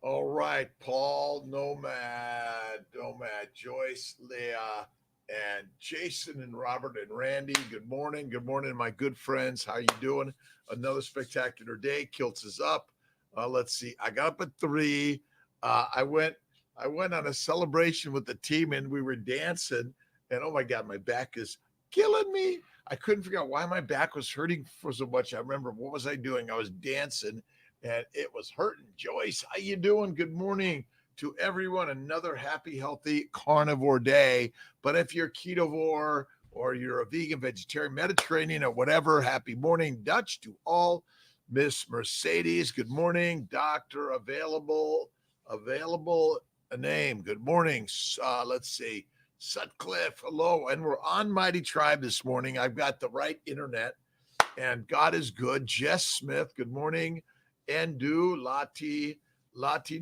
All right, Paul, Nomad, Joyce, Leah, and Jason and Robert and Randy. Good morning. Good morning, my good friends. How you doing? Another spectacular day. Kiltz is up. Let's see. I got up at 3. I went on a celebration with the team and we were dancing. And oh my God, my back is killing me. I couldn't figure out why my back was hurting for so much. I remember what was I doing? I was dancing and it was hurting. Joyce, how you doing? Good morning to everyone. Another happy, healthy carnivore day. But if you're ketovore or you're a vegan, vegetarian, Mediterranean, or whatever, happy morning, Dutch to all. Miss Mercedes, good morning. Doctor available, a name. Good morning. Let's see. Sutcliffe, hello. And we're on Mighty Tribe this morning. I've got the right internet and God is good. Jess Smith, good morning. Endu Lati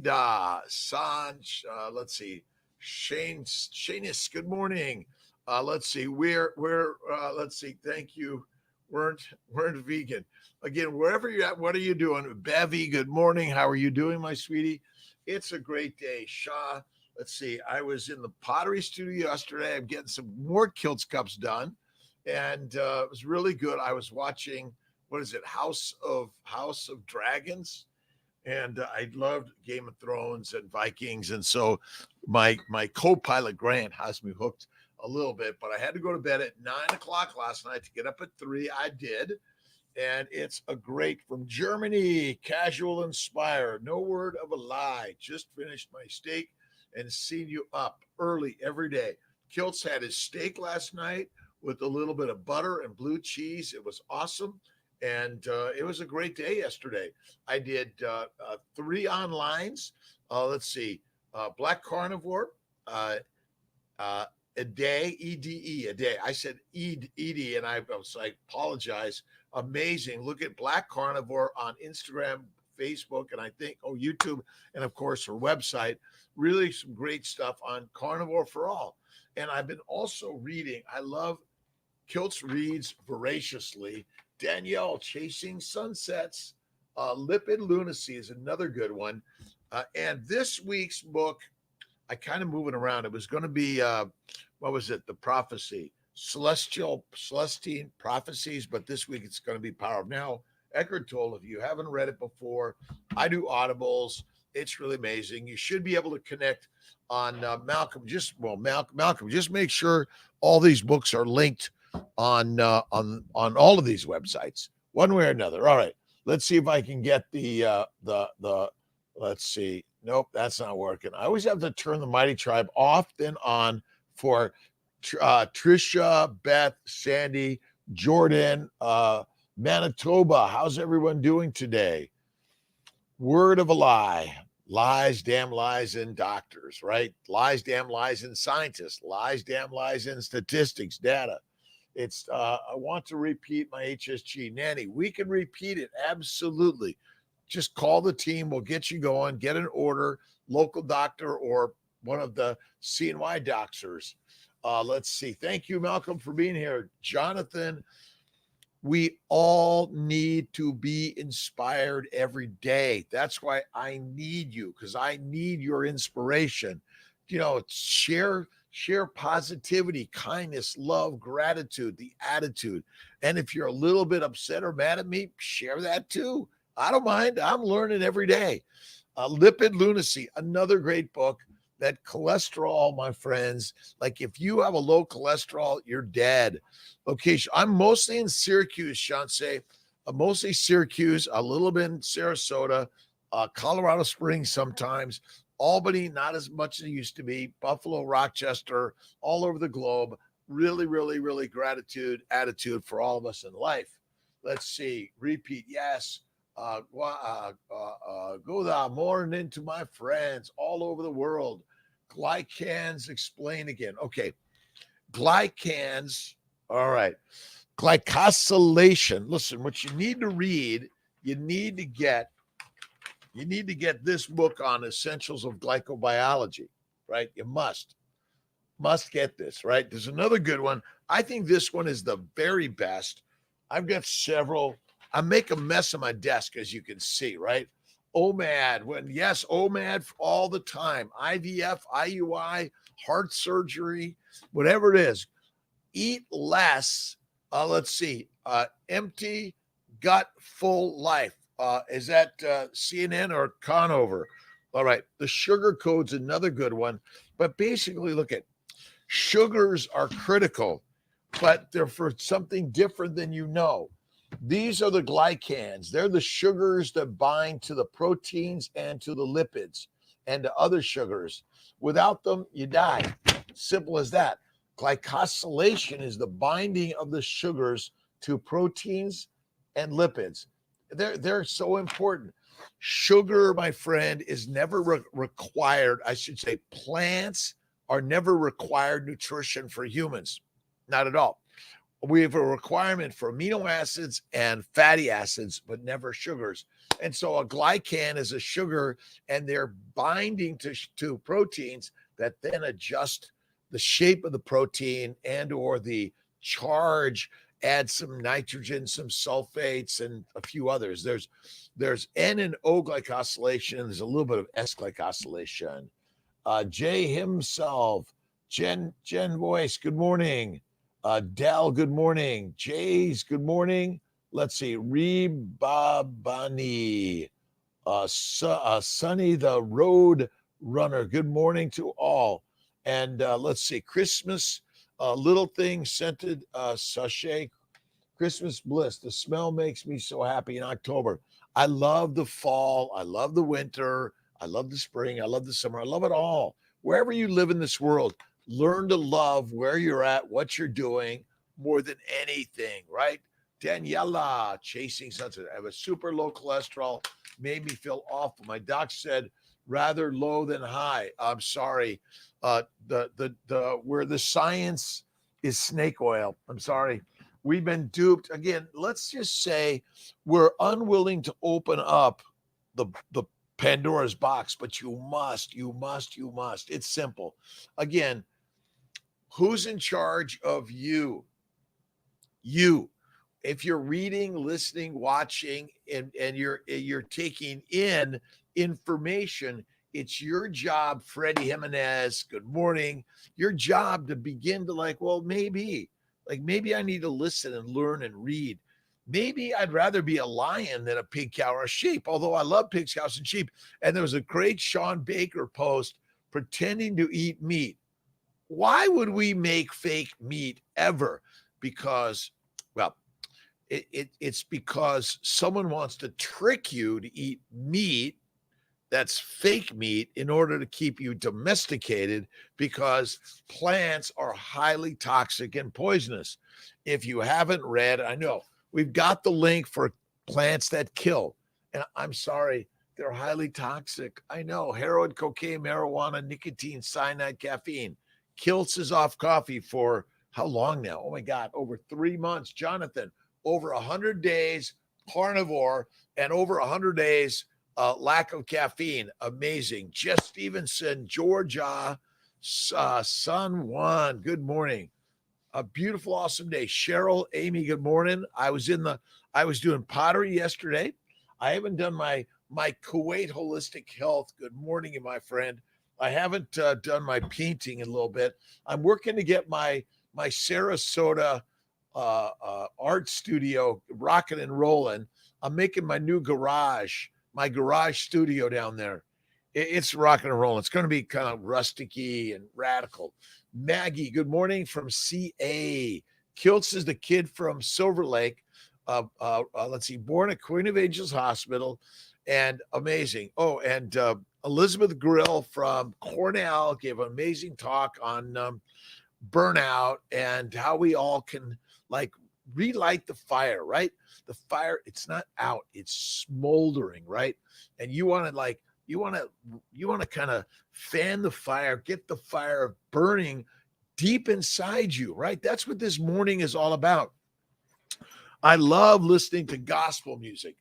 Da Sanj. Let's see. Shanis, good morning. Let's see. Let's see. Thank you. Weren't vegan. Again, wherever you're at, what are you doing? Bevy, good morning. How are you doing, my sweetie? It's a great day. Shaw, let's see. I was in the pottery studio yesterday. I'm getting some more Kiltz cups done. And it was really good. I was watching, what is it, House of Dragons, and I loved Game of Thrones and Vikings, and so my co-pilot Grant has me hooked a little bit. But I had to go to bed at 9 o'clock last night to get up at 3. I did, and it's a great from Germany, casual inspired, no word of a lie. Just finished my steak and seen you up early every day. Kiltz had his steak last night with a little bit of butter and blue cheese. It was awesome. And it was a great day yesterday. I did 3 onlines. Let's see, Black Carnivore, uh, a day, EDE, a day. I said ED, and I apologize. Amazing. Look at Black Carnivore on Instagram, Facebook, and I think, YouTube, and of course, her website. Really some great stuff on Carnivore for All. And I've been also reading, I love Kiltz reads voraciously. Danielle, Chasing Sunsets. Lipid Lunacy is another good one. And this week's book, I kind of moving around. It was going to be, what was it? The Prophecy, Celestine Prophecies, but this week it's going to be Power of Now. Eckhart Tolle, if you haven't read it before, I do audibles. It's really amazing. You should be able to connect on Malcolm. Malcolm, just make sure all these books are linked on all of these websites, one way or another. All right, let's see if I can get the let's see. Nope, that's not working. I always have to turn the Mighty Tribe off then on for Trisha, Beth, Sandy, Jordan, Manitoba. How's everyone doing today? Word of a lie. Lies, damn lies in doctors, right? Lies, damn lies in scientists. Lies, damn lies in statistics, data. It's I want to repeat my HSG. Nanny, we can repeat it. Absolutely. Just call the team. We'll get you going. Get an order, local doctor or one of the CNY doctors. Let's see. Thank you, Malcolm, for being here. Jonathan, we all need to be inspired every day. That's why I need you, because I need your inspiration. Share positivity, kindness, love, gratitude, the attitude. And if you're a little bit upset or mad at me, share that too. I don't mind. I'm learning every day. Lipid Lunacy, another great book. That cholesterol, my friends, like if you have a low cholesterol, you're dead. Okay, I'm mostly in Syracuse, Chauncey. Mostly Syracuse, a little bit in Sarasota, Colorado Springs sometimes. Albany, not as much as it used to be. Buffalo, Rochester, all over the globe. Really, really, really attitude for all of us in life. Let's see. Repeat. Yes. Go the morning to my friends all over the world. Glycans, explain again. Okay. Glycans. All right. Glycosylation. Listen, what you need to read, you need to get this book on essentials of glycobiology, right? You must get this, right? There's another good one. I think this one is the very best. I've got several. I make a mess of my desk, as you can see, right? OMAD, OMAD all the time. IVF, IUI, heart surgery, whatever it is. Eat less. Let's see. Empty gut, full life. Is that CNN or Conover? All right. The sugar code's another good one. But basically, look at sugars are critical, but they're for something different than you know. These are the glycans. They're the sugars that bind to the proteins and to the lipids and to other sugars. Without them, you die. Simple as that. Glycosylation is the binding of the sugars to proteins and lipids. They're so important. Sugar, my friend, is never required. I should say plants are never required nutrition for humans. Not at all. We have a requirement for amino acids and fatty acids, but never sugars. And so a glycan is a sugar, and they're binding to proteins that then adjust the shape of the protein and or the charge, add some nitrogen, some sulfates, and a few others. There's N and O glycosylation, and there's a little bit of S glycosylation. Jay himself, Jen Voice, good morning. Dell, good morning. Jays, good morning. Let's see. Rebabani, Sunny the Road Runner, good morning to all. And let's see. Christmas, little thing scented sachet, Christmas bliss. The smell makes me so happy in October. I love the fall. I love the winter. I love the spring. I love the summer. I love it all. Wherever you live in this world, learn to love where you're at, what you're doing more than anything, right? Daniela, chasing sunset. I have a super low cholesterol, made me feel awful. My doc said rather low than high. I'm sorry. Where the science is snake oil. I'm sorry. We've been duped. Again, let's just say we're unwilling to open up the Pandora's box, but you must. It's simple. Again, who's in charge of you? You. If you're reading, listening, watching, and you're taking in information, it's your job, Freddie Jimenez, good morning. Your job to begin to maybe I need to listen and learn and read. Maybe I'd rather be a lion than a pig, cow, or a sheep, although I love pigs, cows, and sheep. And there was a great Sean Baker post pretending to eat meat. Why would we make fake meat ever? Because, well, it's because someone wants to trick you to eat meat that's fake meat in order to keep you domesticated, because plants are highly toxic and poisonous. If you haven't read, I know we've got the link for plants that kill. And I'm sorry, they're highly toxic. I know heroin, cocaine, marijuana, nicotine, cyanide, caffeine. Kiltz is off coffee for how long now? Oh my God, over 3 months. Jonathan, over 100 days, carnivore, and over 100 days, lack of caffeine. Amazing. Jess Stevenson, Georgia, Sun One, good morning. A beautiful, awesome day. Cheryl, Amy, good morning. I was doing pottery yesterday. I haven't done my Kuwait holistic health. Good morning, my friend. I haven't done my painting in a little bit. I'm working to get my Sarasota art studio rocking and rolling. I'm making my new garage, my garage studio down there. It's rocking and rolling. It's going to be kind of rusticy and radical. Maggie, good morning from CA. Kiltz is the kid from Silver Lake. Let's see, born at Queen of Angels Hospital, and amazing. Oh, and Elizabeth Grill from Cornell gave an amazing talk on burnout and how we all can relight the fire, right? The fire, it's not out, it's smoldering, right? And you want to kind of fan the fire, get the fire burning deep inside you, right? That's what this morning is all about. I love listening to gospel music.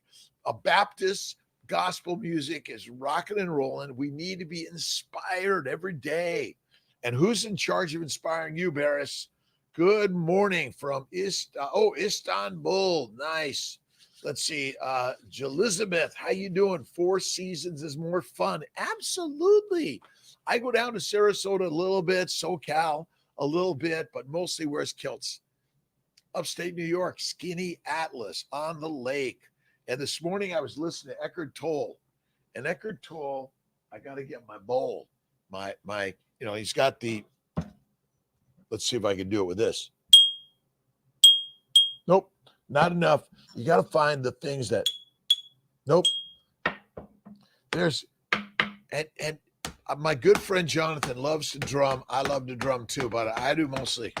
A Baptist gospel music is rocking and rolling. We need to be inspired every day. And who's in charge of inspiring you, Barris? Good morning from Istanbul. Nice. Let's see. Elizabeth, how you doing? 4 seasons is more fun. Absolutely. I go down to Sarasota a little bit, SoCal a little bit, but mostly where's Kiltz? Upstate New York, Skinny Atlas on the lake. And this morning I was listening to Eckhart Tolle. And Eckhart Tolle, I got to get my bowl. He's got the, let's see if I can do it with this. Nope, not enough. You got to find the things that, nope. There's, and my good friend Jonathan loves to drum. I love to drum too, but I do mostly.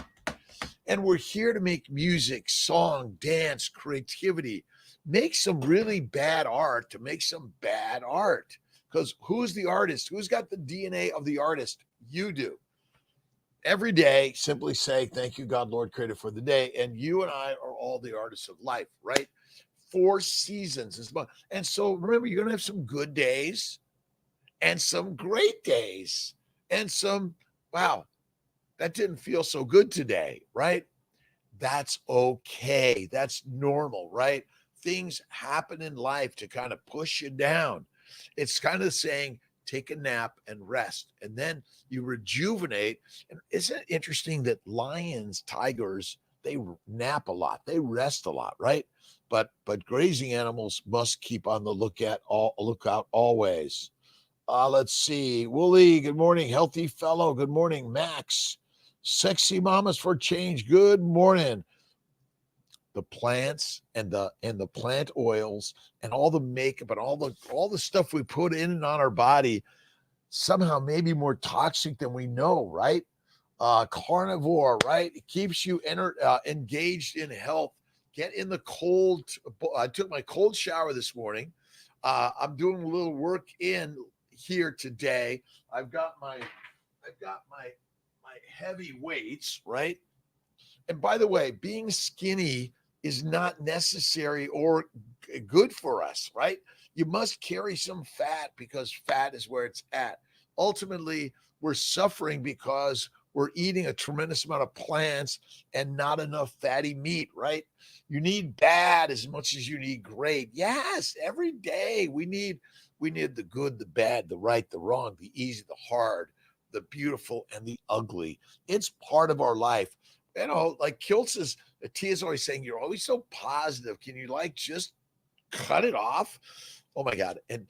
And we're here to make music, song, dance, creativity. Make some really bad art to make some bad art. Because who's the artist? Who's got the DNA of the artist? You do. Every day, simply say, thank you, God, Lord, Creator, for the day. And you and I are all the artists of life, right? 4 seasons is about. And so remember, you're going to have some good days and some great days and some, wow, that didn't feel so good today, right? That's okay. That's normal, right? Things happen in life to kind of push you down. It's kind of saying, take a nap and rest, and then you rejuvenate. And isn't it interesting that lions, tigers, they nap a lot, they rest a lot, right? But grazing animals must keep on the lookout always. Let's see. Wooly, good morning. Healthy fellow, good morning. Max, sexy mamas for change, good morning. The plants and the plant oils and all the makeup and all the stuff we put in and on our body somehow may be more toxic than we know, right? Carnivore, right? It keeps you engaged in health. Get in the cold. I took my cold shower this morning. I'm doing a little work in here today. I've got my heavy weights, right? And by the way, being skinny is not necessary or good for us, right? You must carry some fat because fat is where it's at. Ultimately, we're suffering because we're eating a tremendous amount of plants and not enough fatty meat, right? You need bad as much as you need great. Yes, every day we need the good, the bad, the right, the wrong, the easy, the hard, the beautiful, and the ugly. It's part of our life. Like Kiltz Tia's always saying, you're always so positive. Can you just cut it off? Oh my God. And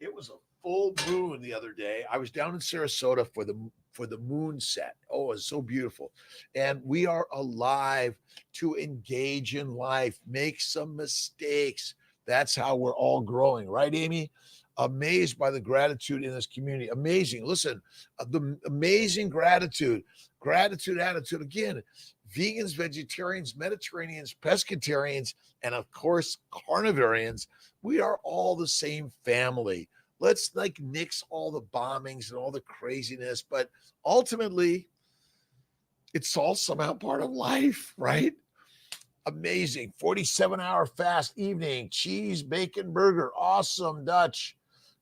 it was a full moon the other day. I was down in Sarasota for the moon set. Oh, it was so beautiful. And we are alive to engage in life, make some mistakes. That's how we're all growing, right, Amy? Amazed by the gratitude in this community. Amazing. Listen, the amazing gratitude attitude. Again, vegans, vegetarians, Mediterraneans, pescatarians, and of course, carnivorians. We are all the same family. Let's nix all the bombings and all the craziness, but ultimately, it's all somehow part of life, right? Amazing. 47-hour fast evening, cheese, bacon, burger. Awesome, Dutch.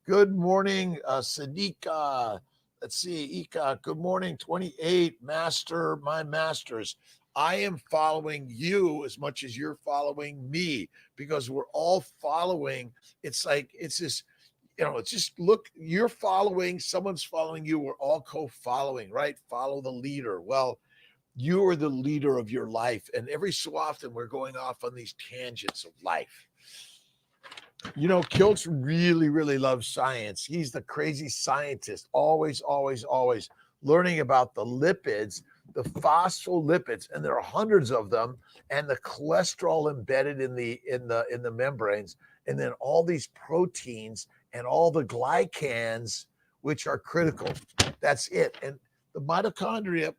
Good morning, Sadiqa. Let's see, Ika. Good morning, 28. Master, my masters. I am following you as much as you're following me because we're all following. It's this, it's just look, you're following, someone's following you. We're all co-following, right? Follow the leader. Well, you are the leader of your life. And every so often we're going off on these tangents of life. Kiltz really, really loves science. He's the crazy scientist, always, always, always learning about the lipids, the phospholipids, and there are hundreds of them, and the cholesterol embedded in the membranes, and then all these proteins and all the glycans, which are critical. That's it. And the mitochondria,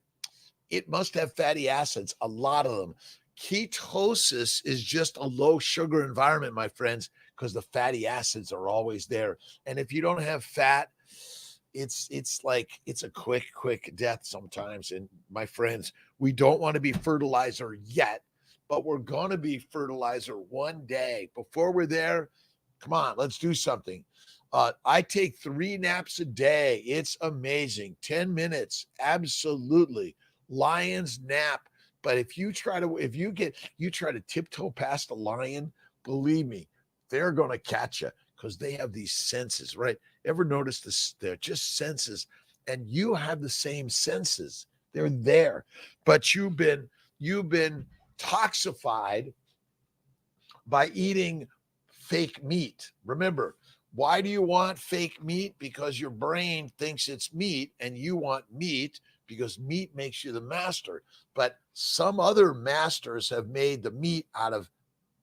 it must have fatty acids, a lot of them. Ketosis is just a low sugar environment, my friends, because the fatty acids are always there. And if you don't have fat, it's a quick death sometimes. And my friends, we don't want to be fertilizer yet, but we're going to be fertilizer one day. Before we're there, come on, let's do something. I take 3 naps a day. It's amazing. 10 minutes. Absolutely. Lion's nap. But if you try to tiptoe past a lion, believe me, they're going to catch you because they have these senses, right? Ever notice this? They're just senses, and you have the same senses. They're there, but you've been toxified by eating fake meat. Remember, why do you want fake meat? Because your brain thinks it's meat and you want meat because meat makes you the master. But some other masters have made the meat out of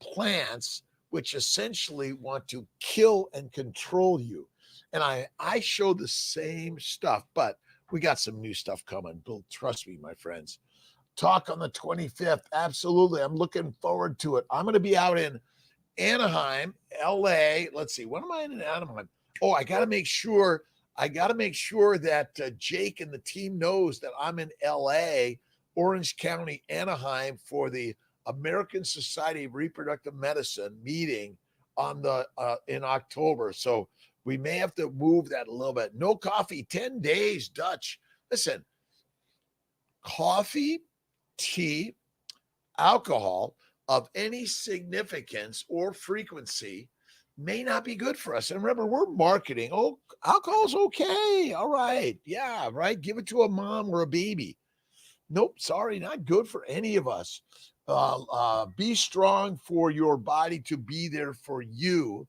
plants, which essentially want to kill and control you. And I show the same stuff, but we got some new stuff coming. Bill, trust me, my friends. Talk on the 25th. Absolutely. I'm looking forward to it. I'm going to be out in Anaheim, LA. Let's see. When am I in Anaheim? Oh, I got to make sure that Jake and the team knows that I'm in LA, Orange County, Anaheim for the American Society of Reproductive Medicine meeting on the in October. So we may have to move that a little bit. No coffee, 10 days, Dutch. Listen, coffee, tea, alcohol of any significance or frequency may not be good for us. And remember, we're marketing. Oh, alcohol's okay. All right. Yeah, right. Give it to a mom or a baby. Nope, sorry, not good for any of us. Be strong for your body to be there for you.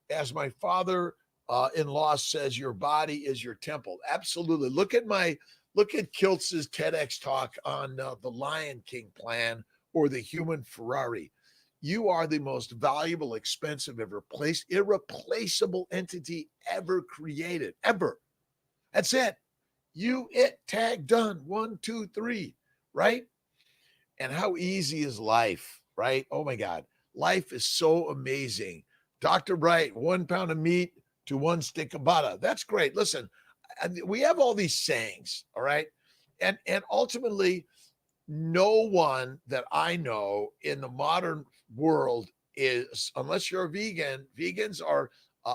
As my father-in-law says, your body is your temple. Absolutely. Look at Kiltz's TEDx talk on the Lion King plan or the human Ferrari. You are the most valuable, expensive, irreplaceable entity ever created, ever. That's it. Tag, done. 1, 2, 3, right? And how easy is life, right? Oh my God. Life is so amazing. Dr. Bright, 1 pound of meat to 1 stick of butter. That's great. Listen, we have all these sayings, all right? And ultimately, no one that I know in the modern world is, unless you're a vegan, vegans are,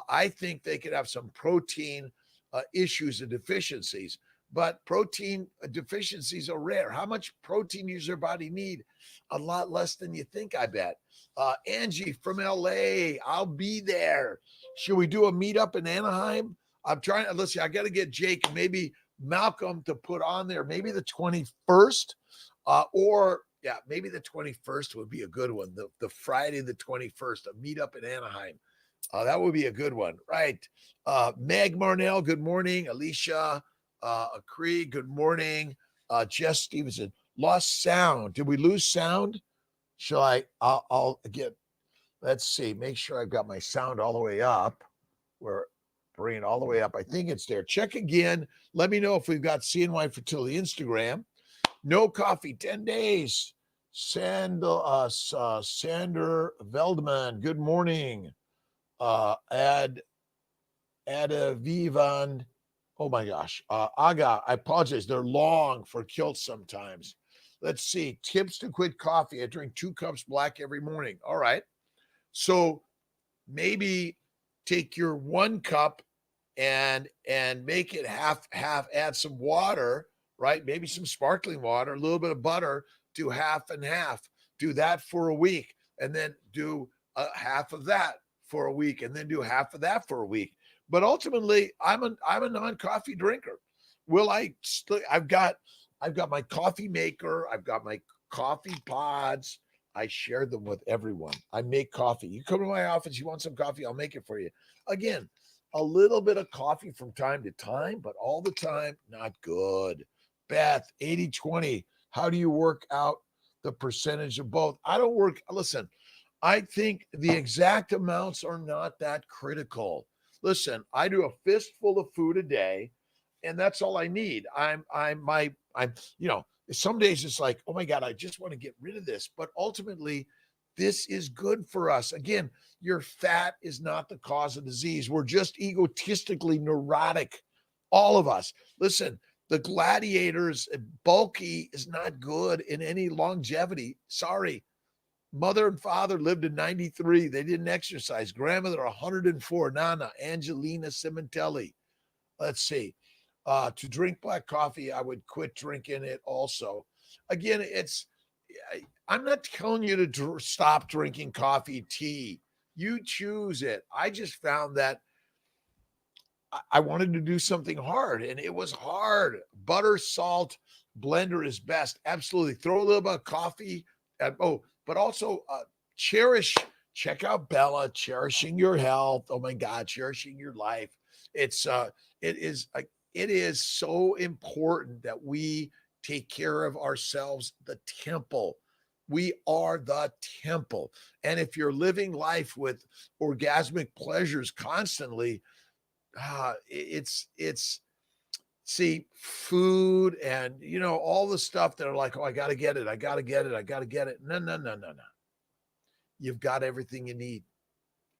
I think they could have some protein issues and deficiencies, but protein deficiencies are rare. How much protein does your body need? A lot less than you think, I bet. Angie from LA, I'll be there. Should we do a meetup in Anaheim? I'm trying to, listen, I got to get Jake and maybe Malcolm to put on there, maybe the 21st. Maybe the 21st would be a good one. The Friday, the 21st, a meetup in Anaheim. That would be a good one, right? Meg Marnell, good morning. Alicia Cree, good morning. Jess Stevenson, lost sound. Did we lose sound? I'll get, let's see, make sure I've got my sound all the way up. We're bringing it all the way up. I think it's there. Check again. Let me know if we've got CNY Fertility Instagram. No coffee, 10 days. Sander Veldman, good morning. Vivan. Oh my gosh. Aga, I apologize. They're long for Kiltz sometimes. Let's see. Tips to quit coffee. I drink 2 cups black every morning. All right. So maybe take your 1 cup and make it half, add some water, right? Maybe some sparkling water, a little bit of butter, do half and half. Do that for a week, and then do half of that for a week, and then do half of that for a week. But ultimately, I'm a non-coffee drinker. I've got my coffee maker, I've got my coffee pods. I share them with everyone. I make coffee. You come to my office, you want some coffee, I'll make it for you. Again, a little bit of coffee from time to time, but all the time, not good. Beth, 80-20. How do you work out the percentage of both? Listen, I think the exact amounts are not that critical. Listen, I do a fistful of food a day, and that's all I need. Some days it's like, oh my God, I just want to get rid of this. But ultimately, this is good for us. Again, your fat is not the cause of disease. We're just egotistically neurotic, all of us. Listen, the gladiators, bulky is not good in any longevity. Sorry. Mother and father lived to 93. They didn't exercise. Grandmother, 104. Nana, Angelina Cimentelli. Let's see. To drink black coffee, I would quit drinking it also. Again, I'm not telling you to stop drinking coffee, tea. You choose it. I just found that I wanted to do something hard, and it was hard. Butter, salt, blender is best. Absolutely. Throw a little bit of coffee. But also cherish. Check out Bella, cherishing your health. Oh my God, cherishing your life. It's it is so important that we take care of ourselves. The temple. We are the temple. And if you're living life with orgasmic pleasures constantly, it's see food and all the stuff that are like, oh, I got to get it, I got to get it, I got to get it. No, no, no, no, no. You've got everything you need.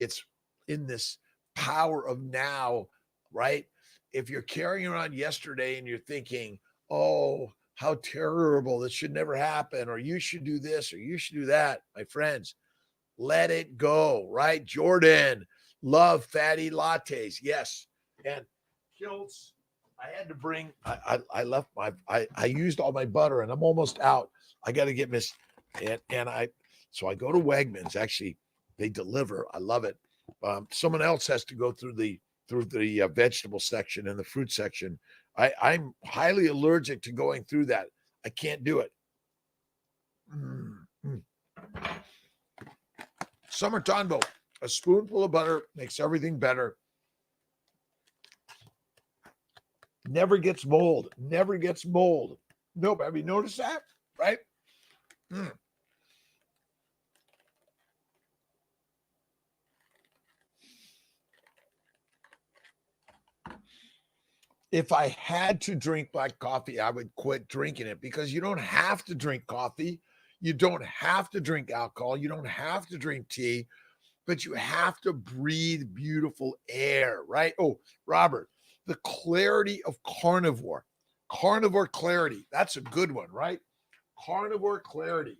It's in this power of now, right? If you're carrying around yesterday and you're thinking, oh, how terrible, this should never happen, or you should do this, or you should do that, my friends, let it go, right? Jordan, love fatty lattes. Yes. And Kiltz, I had to bring, I left I used all my butter and I'm almost out. I got to get so I go to Wegmans. Actually, they deliver. I love it. Someone else has to go through the vegetable section and the fruit section. I'm highly allergic to going through that. I can't do it. Summer Tonbo, a spoonful of butter makes everything better. Never gets mold. Never ges mold. Nope. Have you noticed that? Right? If I had to drink black coffee, I would quit drinking it, because you don't have to drink coffee. You don't have to drink alcohol. You don't have to drink tea, but you have to breathe beautiful air, right? Oh, Robert, the clarity of carnivore. Carnivore clarity. That's a good one, right? Carnivore clarity.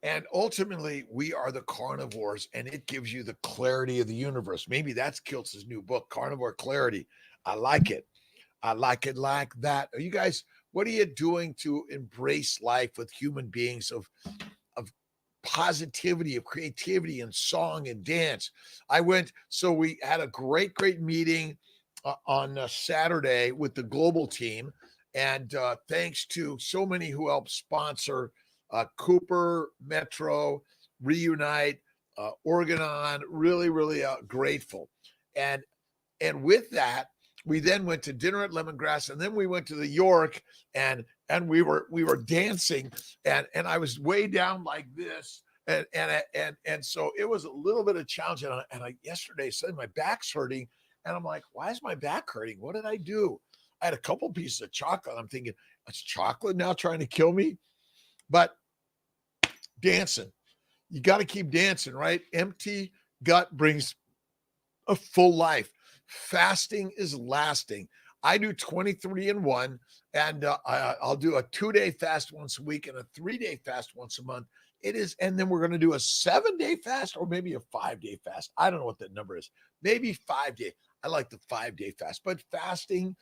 And ultimately, we are the carnivores, and it gives you the clarity of the universe. Maybe that's Kiltz's new book, Carnivore Clarity. I like it. I like it like that. Are you guys, what are you doing to embrace life with human beings of positivity, of creativity and song and dance? So we had a great meeting on Saturday with the global team. And thanks to so many who helped sponsor Cooper, Metro, Reunite, Organon, really, really grateful. And with that, we then went to dinner at Lemongrass, and then we went to the York, and we were dancing, and I was way down like this, and so it was a little bit of challenge. And I yesterday said my back's hurting, and I'm like, why is my back hurting? What did I do? I had a couple pieces of chocolate. I'm thinking, it's chocolate now trying to kill me, but dancing. You got to keep dancing, right? Empty gut brings a full life. Fasting is lasting. I do 23 in 1, and I'll do a 2-day fast once a week and a 3-day fast once a month. It is, and then we're going to do a 7-day fast, or maybe a 5-day fast. I don't know what that number is. Maybe 5-day. I like the 5-day fast, but fasting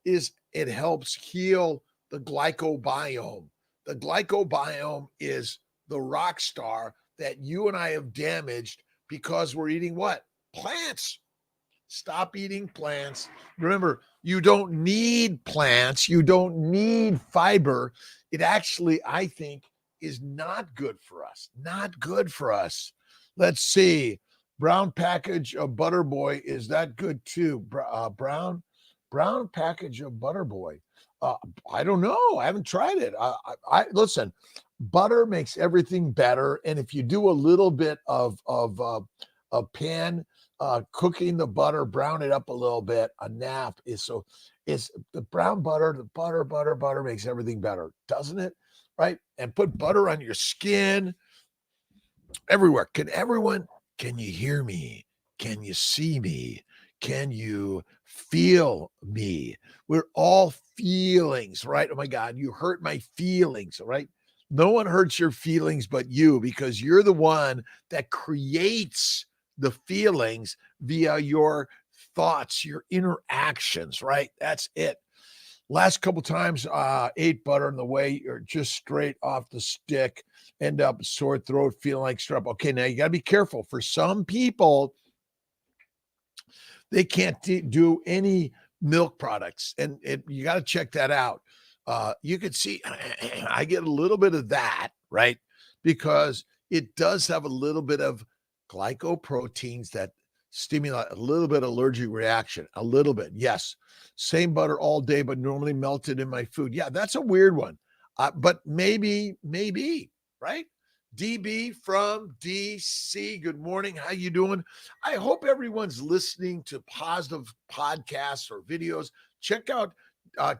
it helps heal the glycobiome. The glycobiome is the rock star that you and I have damaged because we're eating what? Plants. Stop eating plants. Remember, you don't need plants. You don't need fiber. It actually, I think, is not good for us. Not good for us. Let's see. Brown package of Butterboy. Is that good too? Brown package of Butterboy. I don't know. I haven't tried it. I listen. Butter makes everything better, and if you do a little bit of pan cooking the butter, brown it up a little bit. A nap is the brown butter, the butter makes everything better, doesn't it? Right? And put butter on your skin everywhere. Can you hear me? Can you see me? Can you feel me? We're all feelings, right? Oh my God, you hurt my feelings, right? No one hurts your feelings but you, because you're the one that creates the feelings via your thoughts, your interactions, right? That's it. Last couple times, ate butter on the way, or just straight off the stick, end up sore throat, feeling like syrup. Okay, now you got to be careful. For some people, they can't do any milk products, and you got to check that out. You could see I get a little bit of that, right? Because it does have a little bit of glycoproteins that stimulate a little bit allergic reaction, a little bit. Yes. Same butter all day, but normally melted in my food. Yeah, that's a weird one. But maybe, right? DB from DC. Good morning. How you doing? I hope everyone's listening to positive podcasts or videos. Check out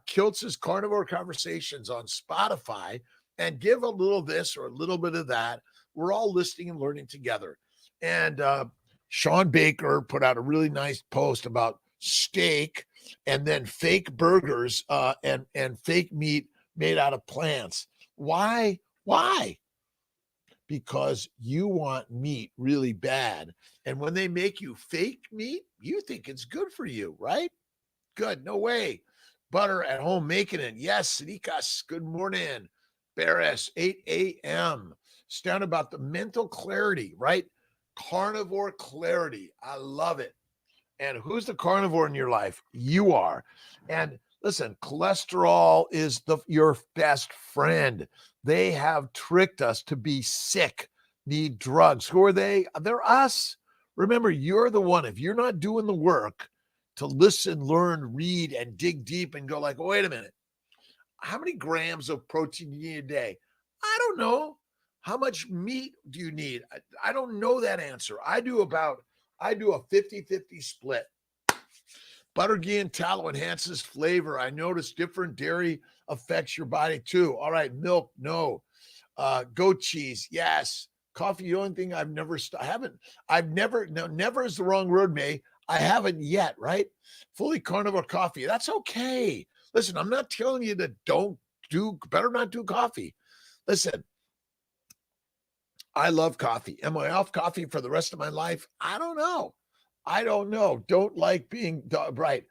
Kiltz's Carnivore Conversations on Spotify and give a little this or a little bit of that. We're all listening and learning together. And Sean Baker put out a really nice post about steak and then fake burgers and fake meat made out of plants. Why? Because you want meat really bad. And when they make you fake meat, you think it's good for you, right? Good. No way. Butter at home making it. Yes, Rikas. Good morning. Barris, 8 a.m. It's down about the mental clarity, right? Carnivore clarity. I love it. And who's the carnivore in your life? You are. And listen, cholesterol is your best friend. They have tricked us to be sick, need drugs. Who are they? They're us. Remember, you're the one. If you're not doing the work to listen, learn, read, and dig deep and go like, wait a minute, how many grams of protein do you need a day? I don't know. How much meat do you need? I don't know that answer. I do a 50-50 split. Butter, ghee, and tallow enhances flavor. I notice different dairy affects your body too. All right, milk, no. Goat cheese, yes. Coffee, the only thing never is the wrong word, May. I haven't yet, right? Fully carnivore coffee. That's okay. Listen, I'm not telling you that better not do coffee. Listen, I love coffee. Am I off coffee for the rest of my life? I don't know. Don't like being right.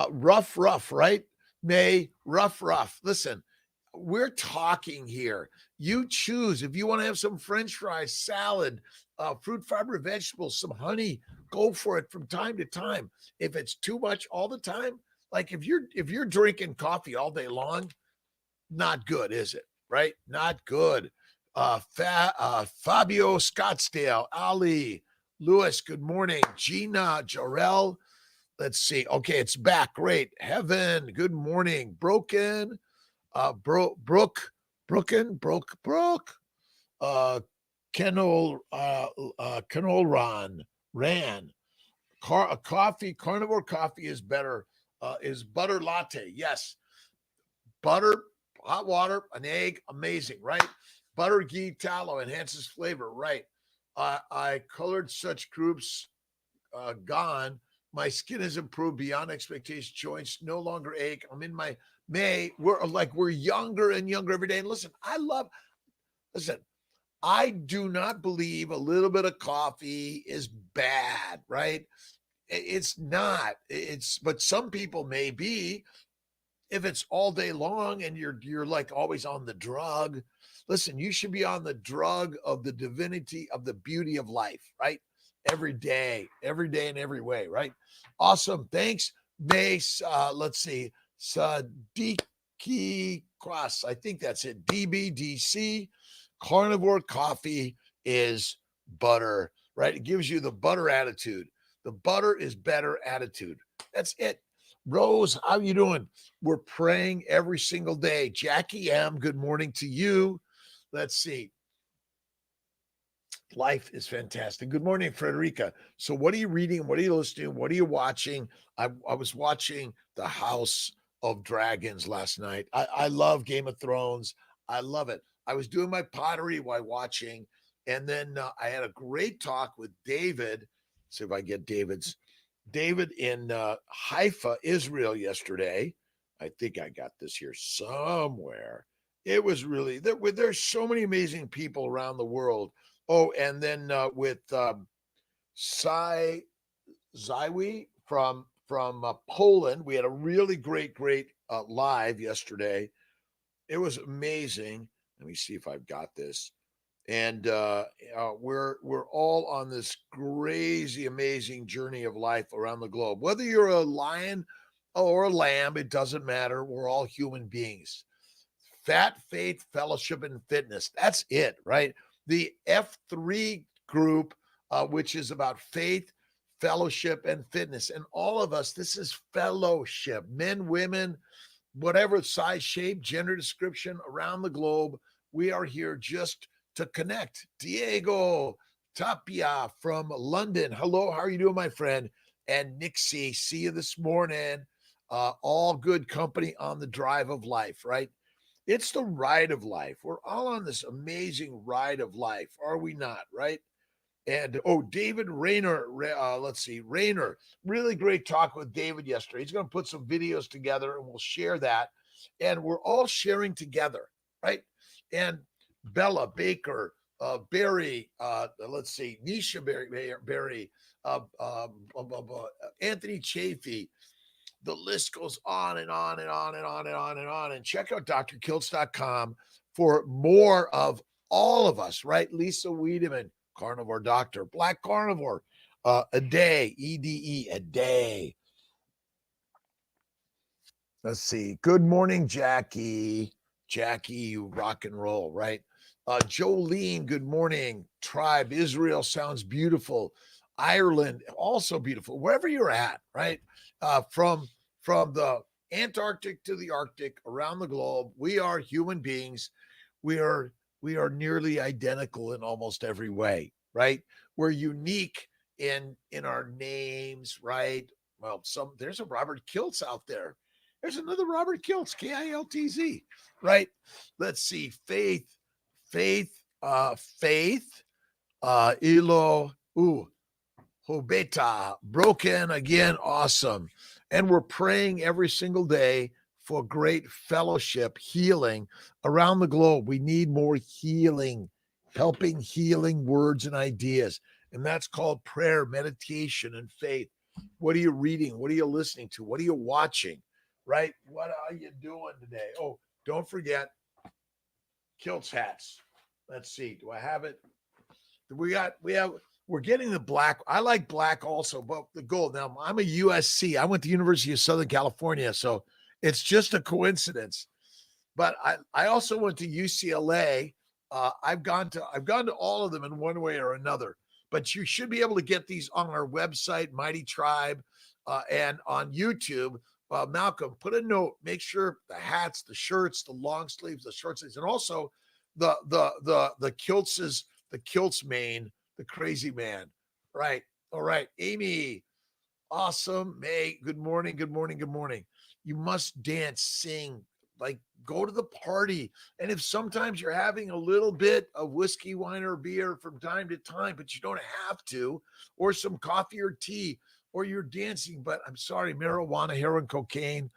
Rough, right? May, rough. Listen, we're talking here. You choose if you want to have some French fries, salad, fruit, fiber, vegetables, some honey, go for it from time to time. If it's too much all the time, like if you're drinking coffee all day long, not good, is it? Right? Not good. Fabio Scottsdale, Ali, Lewis, good morning. Gina, Jarrell, let's see. Okay, it's back. Great. Heaven, good morning. Broken, Brooke, Kenol, Ran. Carnivore coffee is better. Is butter latte. Yes. Butter, hot water, an egg, amazing, right? Butter, ghee, tallow enhances flavor, right? I colored such groups gone. My skin has improved beyond expectations. Joints no longer ache. I'm in my May. We're younger and younger every day. And listen, I do not believe a little bit of coffee is bad, right? It's not. But some people may be. If it's all day long and you're like always on the drug, listen, you should be on the drug of the divinity of the beauty of life, right? Every day in every way, right? Awesome. Thanks, Mace. Let's see. Sadiki Cross. I think that's it. DBDC. Carnivore coffee is butter, right? It gives you the butter attitude. The butter is better attitude. That's it. Rose, how you doing? We're praying every single day. Jackie M., good morning to you. Let's see. Life is fantastic. Good morning, Frederica. So what are you reading? What are you listening? What are you watching? I was watching The House of Dragons last night. I love Game of Thrones. I love it. I was doing my pottery while watching. And then I had a great talk with David. Let's see if I get David in Haifa, Israel yesterday. I think I got this here somewhere. It was really, there's so many amazing people around the world. Oh, and then with Zywi from Poland, we had a really great live yesterday. It was amazing. Let me see if I've got this. And we're all on this crazy, amazing journey of life around the globe. Whether you're a lion or a lamb, it doesn't matter. We're all human beings. Fat, faith, fellowship, and fitness. That's it, right? The F3 group, which is about faith, fellowship, and fitness. And all of us, this is fellowship. Men, women, whatever size, shape, gender description around the globe. We are here just to connect. Diego Tapia from London. Hello, how are you doing, my friend? And Nixie, see you this morning. All good company on the drive of life, right? It's the ride of life. We're all on this amazing ride of life, are we not, right? And David Rayner, let's see, Rayner, really great talk with David yesterday. He's going to put some videos together and we'll share that. And we're all sharing together, right? And Bella Baker, Barry, let's see, Nisha Barry, Anthony Chafee. The list goes on and on and on and on and on and on. And check out drkiltz.com for more of all of us, right? Lisa Wiedemann, Carnivore Doctor, Black Carnivore, a day, EDE, a day. Let's see. Good morning, Jackie. Jackie, you rock and roll, right? Jolene, good morning. Tribe, Israel sounds beautiful. Ireland, also beautiful. Wherever you're at, right? From the Antarctic to the Arctic, around the globe, we are human beings. We are nearly identical in almost every way, right? We're unique in our names, right? Well, there's a Robert Kiltz out there. There's another Robert Kiltz, Kiltz, right? Let's see. Faith, Ilo, Hobeta, broken again, awesome. And we're praying every single day for great fellowship, healing around the globe. We need more healing, helping healing words and ideas. And that's called prayer, meditation, and faith. What are you reading? What are you listening to? What are you watching? Right? What are you doing today? Oh, don't forget Kiltz hats. Let's see. Do I have it? We're getting the black. I like black also, but the gold. Now, I'm a USC. I went to University of Southern California, so it's just a coincidence. But I also went to UCLA. I've gone to all of them in one way or another. But you should be able to get these on our website, Mighty Tribe, and on YouTube. Malcolm, put a note. Make sure the hats, the shirts, the long sleeves, the short sleeves, and also the Kiltz's, the Kiltz mane, the crazy man. Right. All right. Amy. Awesome. May. Good morning. Good morning. Good morning. You must dance, sing, like go to the party. And if sometimes you're having a little bit of whiskey, wine, or beer from time to time, but you don't have to, or some coffee or tea, or you're dancing, but I'm sorry, marijuana, heroin, cocaine,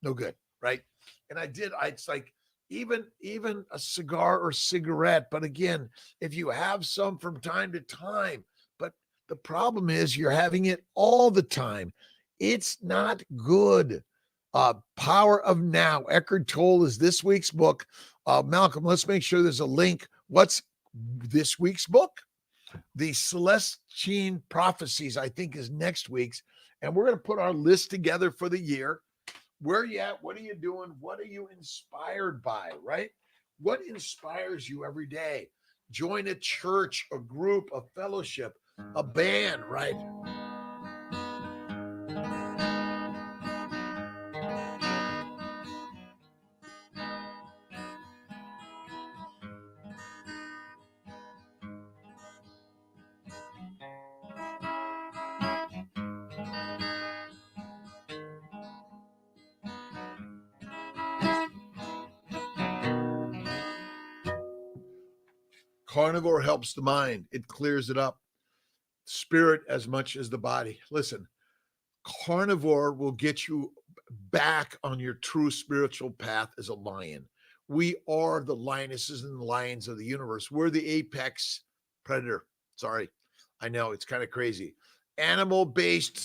no good. Right. And it's like, even a cigar or cigarette. But again, if you have some from time to time, but the problem is you're having it all the time. It's not good. Power of Now. Eckhart Tolle is this week's book. Malcolm, let's make sure there's a link. What's this week's book? The Celestine Prophecies, I think, is next week's. And we're going to put our list together for the year. Where are you at? What are you doing? What are you inspired by, right? What inspires you every day? Join a church, a group, a fellowship, a band, right? Carnivore helps the mind. It clears it up. Spirit as much as the body. Listen, carnivore will get you back on your true spiritual path as a lion. We are the lionesses and lions of the universe. We're the apex predator. Sorry. I know it's kind of crazy. animal-based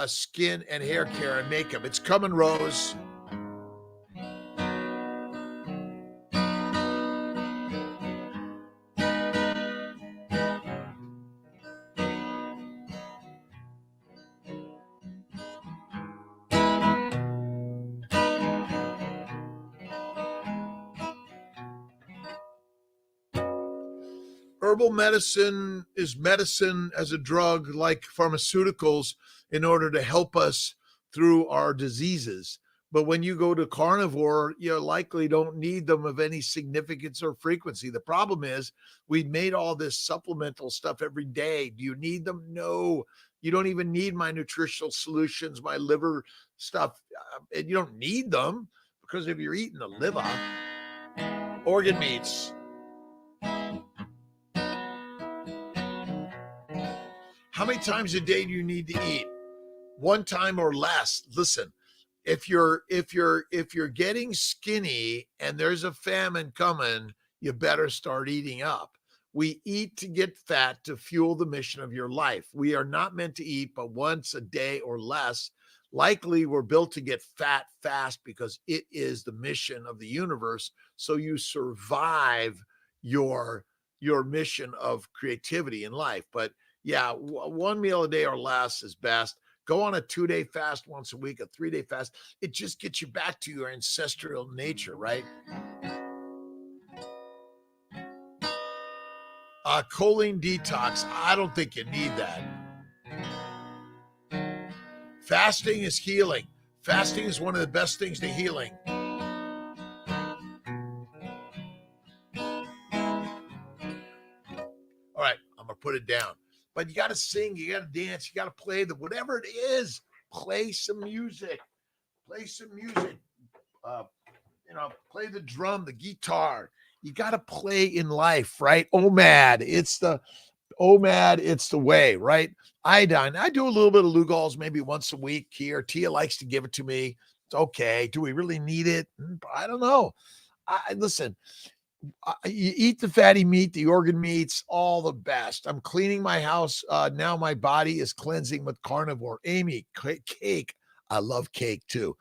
skin and hair care and makeup. It's coming, Rose. Herbal medicine is medicine as a drug, like pharmaceuticals, in order to help us through our diseases. But when you go to carnivore, you likely don't need them of any significance or frequency. The problem is we made all this supplemental stuff every day. Do you need them? No. You don't even need my nutritional solutions, my liver stuff. And you don't need them because if you're eating the liver, organ meats, how many times a day do you need to eat? One time or less. Listen, if you're getting skinny and there's a famine coming, you better start eating up. We eat to get fat to fuel the mission of your life. We are not meant to eat but once a day or less. Likely we're built to get fat fast because it is the mission of the universe. So you survive your mission of creativity in life. But yeah, one meal a day or less is best. Go on a 2-day fast once a week, a 3-day fast. It just gets you back to your ancestral nature, right? Choline detox. I don't think you need that. Fasting is healing. Fasting is one of the best things to healing. All right, I'm going to put it down. But you got to sing, you got to dance, you got to play whatever it is. Play some music. Play some music. Play the drum, the guitar. You got to play in life, right? OMAD, it's the way, right? Iodine. I do a little bit of Lugol's maybe once a week here. Tia likes to give it to me. It's okay. Do we really need it? I don't know. Listen, you eat the fatty meat, the organ meats, all the best. I'm cleaning my house. Now my body is cleansing with carnivore. Amy, cake. I love cake too.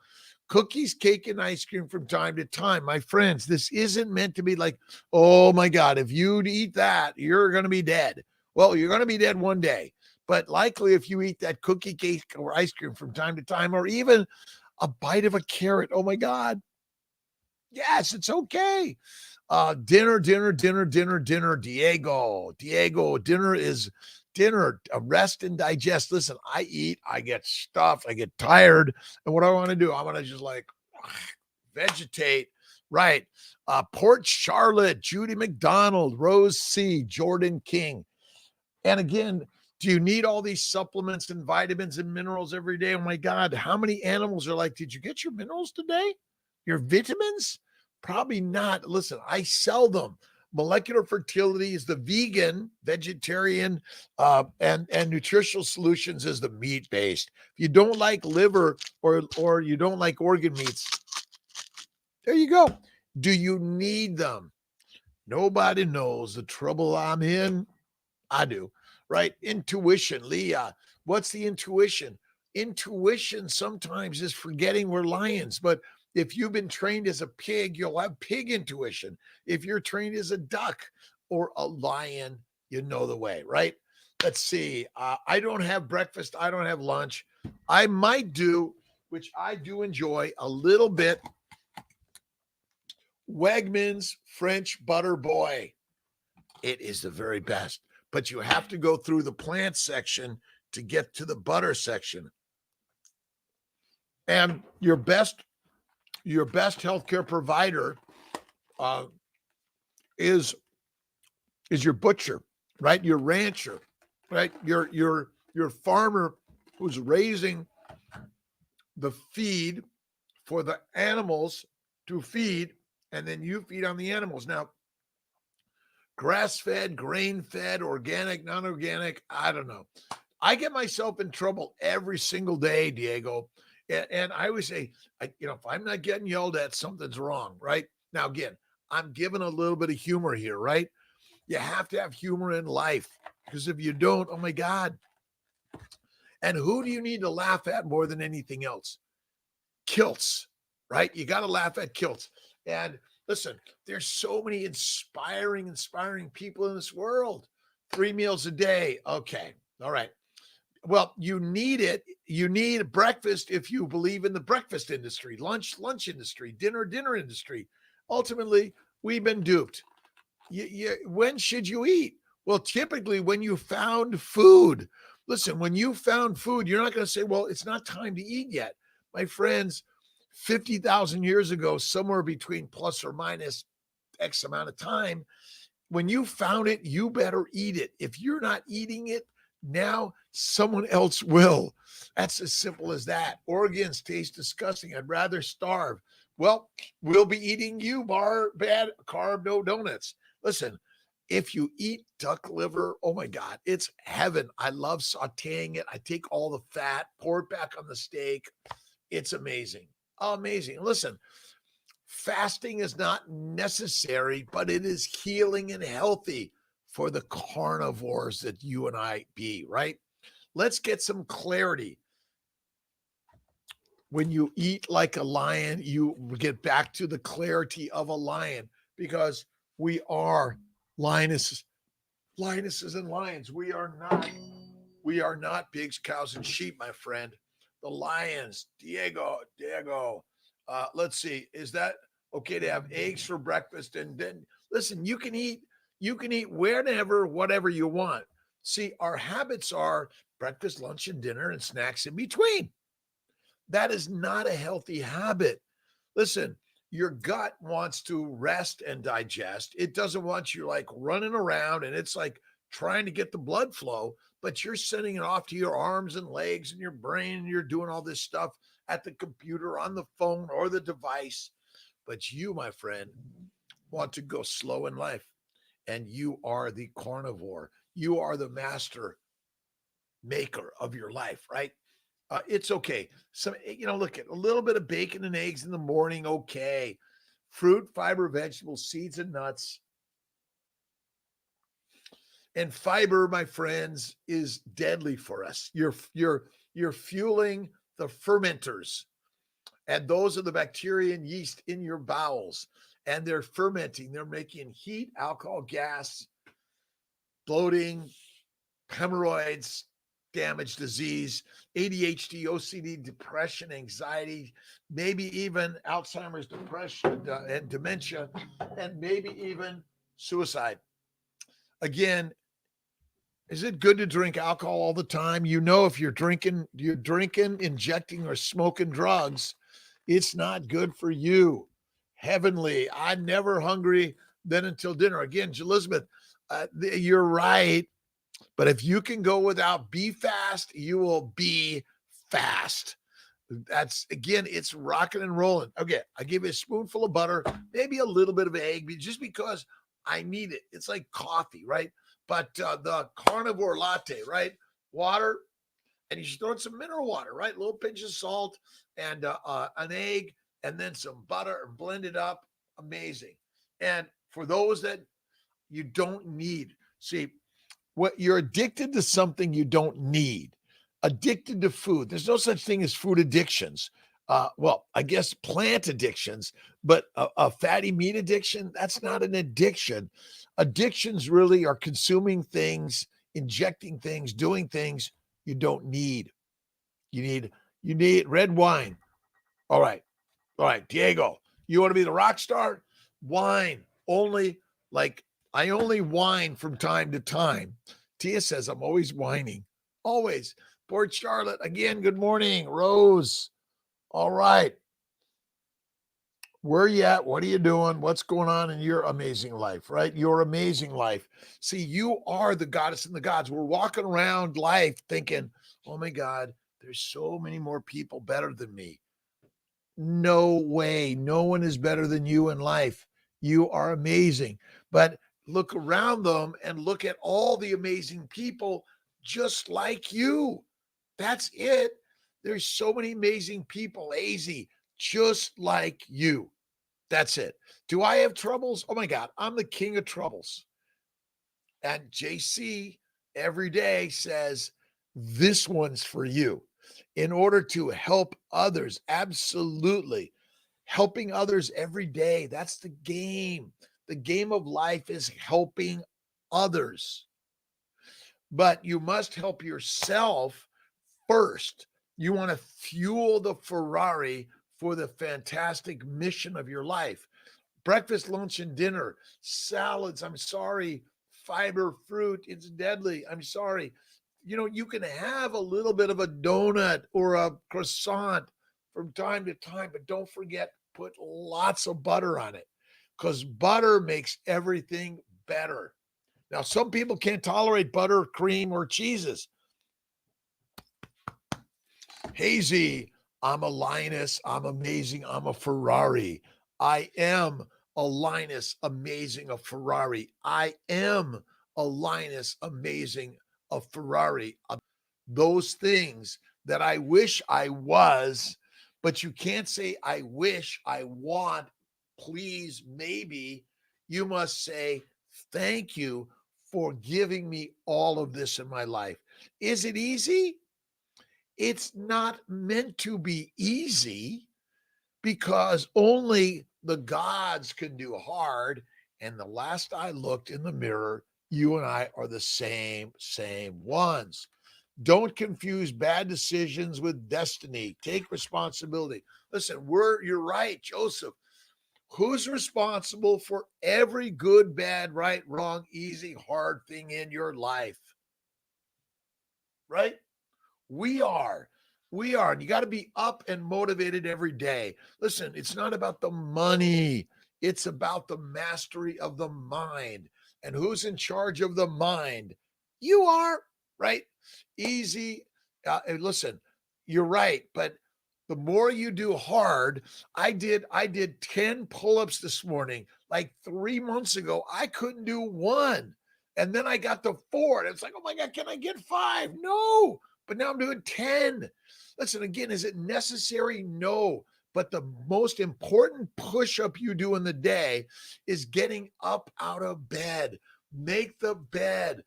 Cookies, cake, and ice cream from time to time. My friends, this isn't meant to be like, oh my God, if you eat that, you're going to be dead. Well, you're going to be dead one day. But likely if you eat that cookie, cake, or ice cream from time to time, or even a bite of a carrot, oh my God. Yes, it's okay. Dinner. Diego, dinner is dinner. Rest and digest. Listen, I eat, I get stuffed, I get tired. And what I want to do, I want to just like vegetate. Right. Port Charlotte, Judy McDonald, Rose C, Jordan King. And again, do you need all these supplements and vitamins and minerals every day? Oh my God, how many animals are like, did you get your minerals today? Your vitamins? Probably not. Listen, I sell them. Molecular Fertility is the vegetarian, and nutritional solutions is the meat-based. If you don't like liver or you don't like organ meats, there you go. Do you need them? Nobody knows the trouble I'm in. I do, right? Intuition, Leah. What's the intuition? Intuition sometimes is forgetting we're lions, but if you've been trained as a pig, you'll have pig intuition. If you're trained as a duck or a lion, you know the way, right? Let's see. I don't have breakfast. I don't have lunch. I might do, which I do enjoy a little bit, Wegmans French Butter Boy. It is the very best, but you have to go through the plant section to get to the butter section. And your best healthcare provider is your butcher, right? Your rancher, right? Your farmer who's raising the feed for the animals to feed, and then you feed on the animals. Now, grass-fed, grain-fed, organic, non-organic, I don't know. I get myself in trouble every single day, Diego. And I always say, if I'm not getting yelled at, something's wrong, right? Now, again, I'm giving a little bit of humor here, right? You have to have humor in life because if you don't, oh my God. And who do you need to laugh at more than anything else? Kiltz, right? You got to laugh at Kiltz. And listen, there's so many inspiring people in this world. 3 meals a day. Okay. All right. Well, you need it. You need breakfast if you believe in the breakfast industry, lunch industry, dinner industry. Ultimately, we've been duped. When should you eat? Well, typically when you found food. Listen, when you found food, you're not going to say, well, it's not time to eat yet. My friends, 50,000 years ago, somewhere between plus or minus X amount of time, when you found it, you better eat it. If you're not eating it now, someone else will. That's as simple as that. Organs taste disgusting. I'd rather starve. Well, we'll be eating you, bad carb, no donuts. Listen, if you eat duck liver, oh my God, it's heaven. I love sauteing it. I take all the fat, pour it back on the steak. It's amazing. Amazing. Listen, fasting is not necessary, but it is healing and healthy for the carnivores that you and I be, right? Let's get some clarity. When you eat like a lion, you get back to the clarity of a lion, because we are lionesses and lions. We are not pigs, cows, and sheep, my friend. The lions, Diego. Let's see. Is that okay to have eggs for breakfast? And then listen, you can eat whenever, whatever you want. See, our habits are breakfast, lunch, and dinner, and snacks in between. That is not a healthy habit. Listen, your gut wants to rest and digest. It doesn't want you like running around, and it's like trying to get the blood flow, but you're sending it off to your arms and legs and your brain, and you're doing all this stuff at the computer, on the phone, or the device. But you, my friend, want to go slow in life, and you are the carnivore. You are the master maker of your life, right? It's okay. So, look at a little bit of bacon and eggs in the morning. Okay. Fruit, fiber, vegetables, seeds, and nuts. And fiber, my friends, is deadly for us. You're fueling the fermenters. And those are the bacteria and yeast in your bowels. And they're fermenting. They're making heat, alcohol, gas, bloating, hemorrhoids, damage, disease, ADHD, OCD, depression, anxiety, maybe even Alzheimer's, depression, and dementia, and maybe even suicide. Again, is it good to drink alcohol all the time? If you're drinking, injecting, or smoking drugs, it's not good for you. Heavenly, I'm never hungry then until dinner. Again, Elizabeth, you're right. But if you can go without, be fast, you will be fast. That's, again, it's rocking and rolling. Okay, I give you a spoonful of butter, maybe a little bit of egg, just because I need it. It's like coffee, right? But the Carnivore Latte, right? Water, and you should throw in some mineral water, right? A little pinch of salt and an egg, and then some butter, and blend it up. Amazing. And for those that you don't need, see, what you're addicted to something you don't need. Addicted to food. There's no such thing as food addictions. Well, I guess plant addictions, but a fatty meat addiction, that's not an addiction. Addictions really are consuming things, injecting things, doing things you don't need. You need red wine. All right. All right, Diego, you want to be the rock star? Wine only. Like, I only whine from time to time. Tia says I'm always whining. Always. Port Charlotte, again, good morning. Rose. All right. Where are you at? What are you doing? What's going on in your amazing life, right? Your amazing life. See, you are the goddess and the gods. We're walking around life thinking, oh my God, there's so many more people better than me. No way. No one is better than you in life. You are amazing. But look around them and look at all the amazing people just like you. That's it. There's so many amazing people, AZ, just like you. That's it. Do I have troubles? Oh my God, I'm the king of troubles. And JC every day says, this one's for you. In order to help others, absolutely. Helping others every day. That's the game. The game of life is helping others. But you must help yourself first. You want to fuel the Ferrari for the fantastic mission of your life. Breakfast, lunch, and dinner, salads. I'm sorry. Fiber, fruit. It's deadly. I'm sorry. You can have a little bit of a donut or a croissant from time to time, but don't forget, put lots of butter on it because butter makes everything better. Now, some people can't tolerate butter, cream, or cheeses. Hazy, I'm a Linus. I'm amazing. I'm a Ferrari. I am a Linus, amazing, a Ferrari. I am a Linus, amazing, a Ferrari. Those things that I wish I was, but you can't say, I wish, I want, please, maybe. You must say, thank you for giving me all of this in my life. Is it easy? It's not meant to be easy because only the gods can do hard. And the last I looked in the mirror, you and I are the same ones. Don't confuse bad decisions with destiny. Take responsibility. Listen, you're right, Joseph. Who's responsible for every good, bad, right, wrong, easy, hard thing in your life? Right? We are. We are. And you got to be up and motivated every day. Listen, it's not about the money. It's about the mastery of the mind. And who's in charge of the mind? You are, right? Easy. And listen, you're right. But the more you do hard, I did 10 pull-ups this morning. Like 3 months ago, I couldn't do one. And then I got to 4. And it's like, oh my God, can I get 5? No. But now I'm doing 10. Listen, again, is it necessary? No. But the most important push-up you do in the day is getting up out of bed. Make the bed.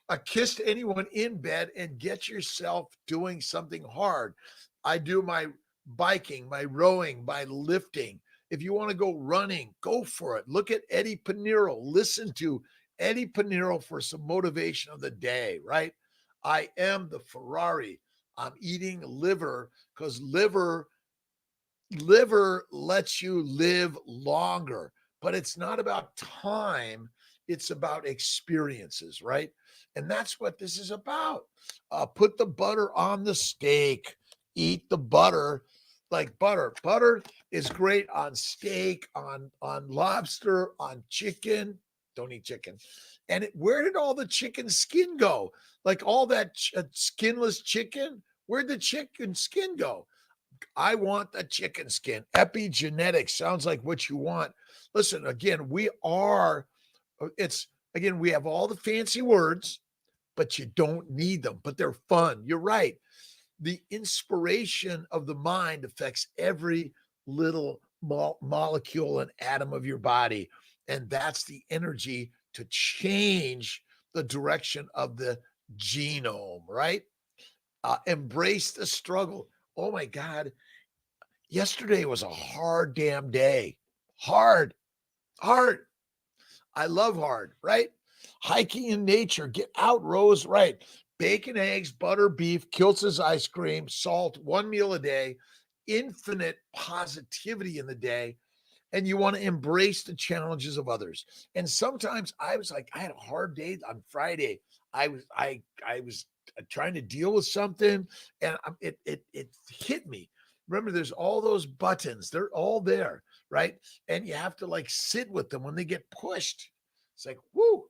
A kiss to anyone in bed and get yourself doing something hard. I do my biking, my rowing, my lifting. If you want to go running, go for it. Look at Eddie Pinero. Listen to Eddie Pinero for some motivation of the day, right? I am the Ferrari. I'm eating liver because liver lets you live longer, but it's not about time. It's about experiences, right? And that's what this is about. Put the butter on the steak, eat the butter like butter. Butter is great on steak, on lobster, on chicken. Don't eat chicken. And where did all the chicken skin go? Like all that skinless chicken? Where'd the chicken skin go? I want the chicken skin. Epigenetics sounds like what you want. Listen, again, we have all the fancy words, but you don't need them, but they're fun. You're right. The inspiration of the mind affects every little molecule and atom of your body. And that's the energy to change the direction of the genome, right? Embrace the struggle. Oh my God. Yesterday was a hard damn day. Hard. I love hard, right? Hiking in nature, get out, Rose, right? Bacon, eggs, butter, beef, Kiltz's ice cream, salt, one meal a day, infinite positivity in the day. And you want to embrace the challenges of others. And sometimes I was like, I had a hard day on Friday. I was trying to deal with something, and it hit me. Remember, there's all those buttons. They're all there, right? And you have to like sit with them when they get pushed. It's like, whoo.